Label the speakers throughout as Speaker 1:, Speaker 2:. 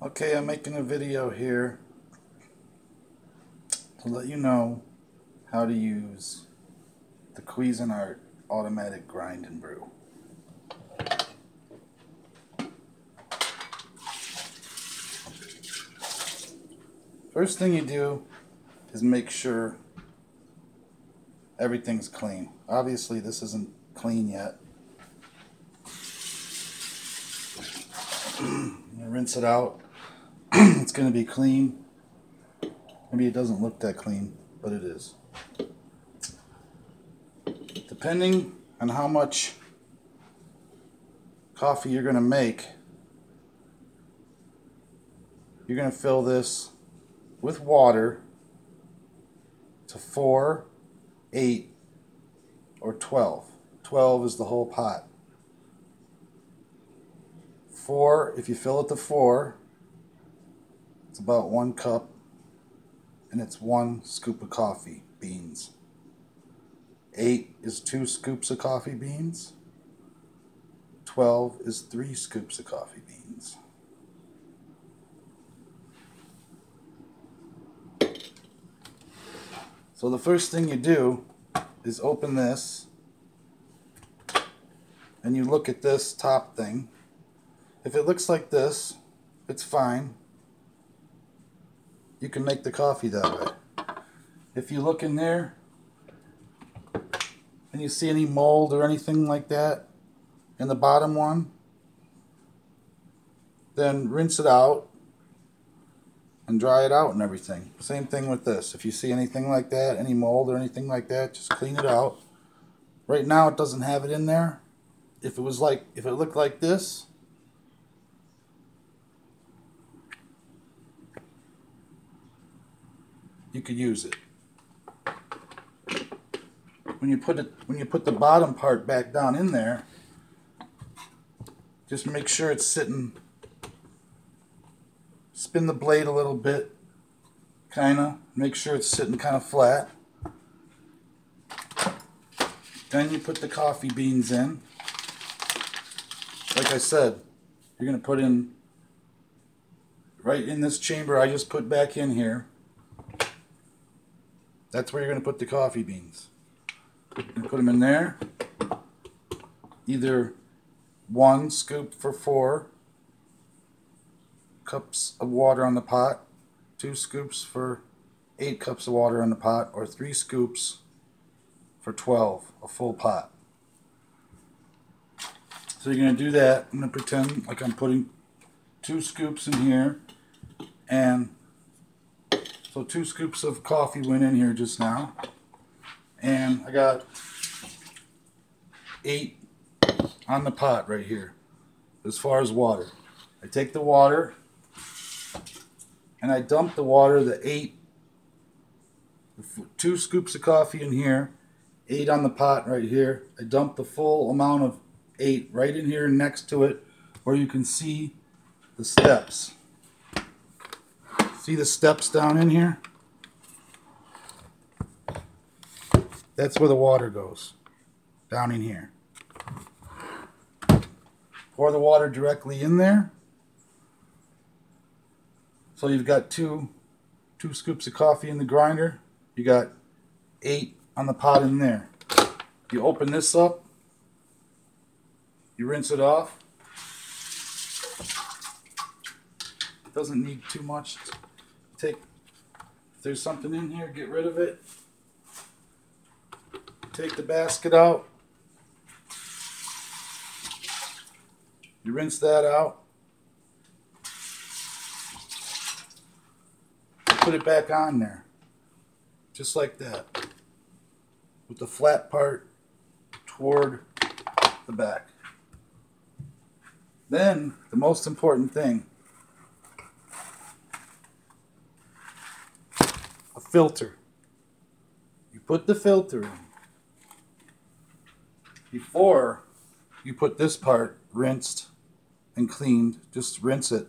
Speaker 1: Okay, I'm making a video here to let you know how to use the Cuisinart automatic grind and brew. First thing you do is make sure everything's clean. Obviously this isn't clean yet. You rinse it out. It's going to be clean. Maybe it doesn't look that clean, but it is. Depending on how much coffee you're going to make, you're going to fill this with water to 4, 8, or 12. 12 is the whole pot. 4, if you fill it to 4, it's about 1 cup, and it's 1 scoop of coffee beans. 8 is 2 scoops of coffee beans. 12 is 3 scoops of coffee beans. So the first thing you do is open this, and you look at this top thing. If it looks like this, it's fine. You can make the coffee that way. If you look in there and you see any mold or anything like that in the bottom one, then rinse it out and dry it out and everything. Same thing with this. If you see anything like that, any mold or anything like that, just clean it out. Right now it doesn't have it in there. If it looked like this, you could use it. When you put the bottom part back down in there, just make sure it's sitting. Spin the blade a little bit, kinda. Make sure it's sitting kind of flat. Then you put the coffee beans in. Like I said, you're gonna put in right in this chamber I just put back in here. That's where you're going to put the coffee beans. You're going to put them in there. Either 1 scoop for 4 cups of water on the pot, 2 scoops for 8 cups of water on the pot, or 3 scoops for 12, a full pot. So you're going to do that. I'm going to pretend like I'm putting 2 scoops in here, and so 2 scoops of coffee went in here just now, and I got 8 on the pot right here as far as water. I take the water and I dump the water, the 2 scoops of coffee in here, 8 on the pot right here. I dump the full amount of 8 right in here next to it where you can see the steps. See the steps down in here? That's where the water goes, down in here. Pour the water directly in there. So you've got 2 scoops of coffee in the grinder. You got 8 on the pot in there. You open this up. You rinse it off. It doesn't need too much. If there's something in here, get rid of it. Take the basket out. You rinse that out. Put it back on there. Just like that. With the flat part toward the back. Then, the most important thing. A filter. You put the filter in. Before you put this part rinsed and cleaned, just rinse it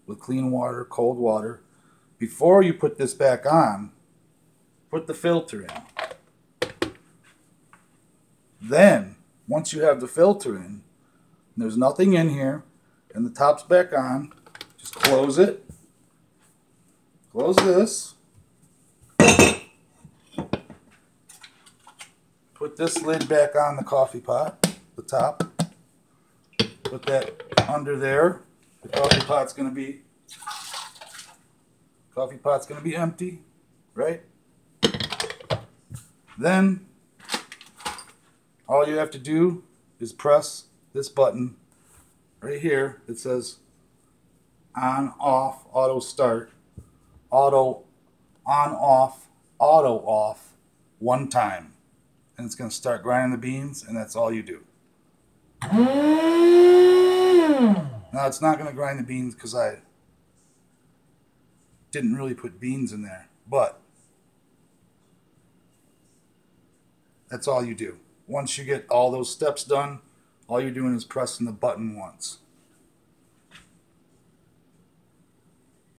Speaker 1: with clean water, cold water. Before you put this back on, put the filter in. Then, once you have the filter in, and there's nothing in here, and the top's back on, Just close it. Close this. Put this lid back on the coffee pot, the top. Put that under there. The coffee pot's gonna be empty, right? Then all you have to do is press this button right here that says on, off, auto start, auto on, off, auto off one time. And it's going to start grinding the beans, and that's all you do. Now it's not going to grind the beans because I didn't really put beans in there, but that's all you do. Once you get all those steps done, all you're doing is pressing the button once.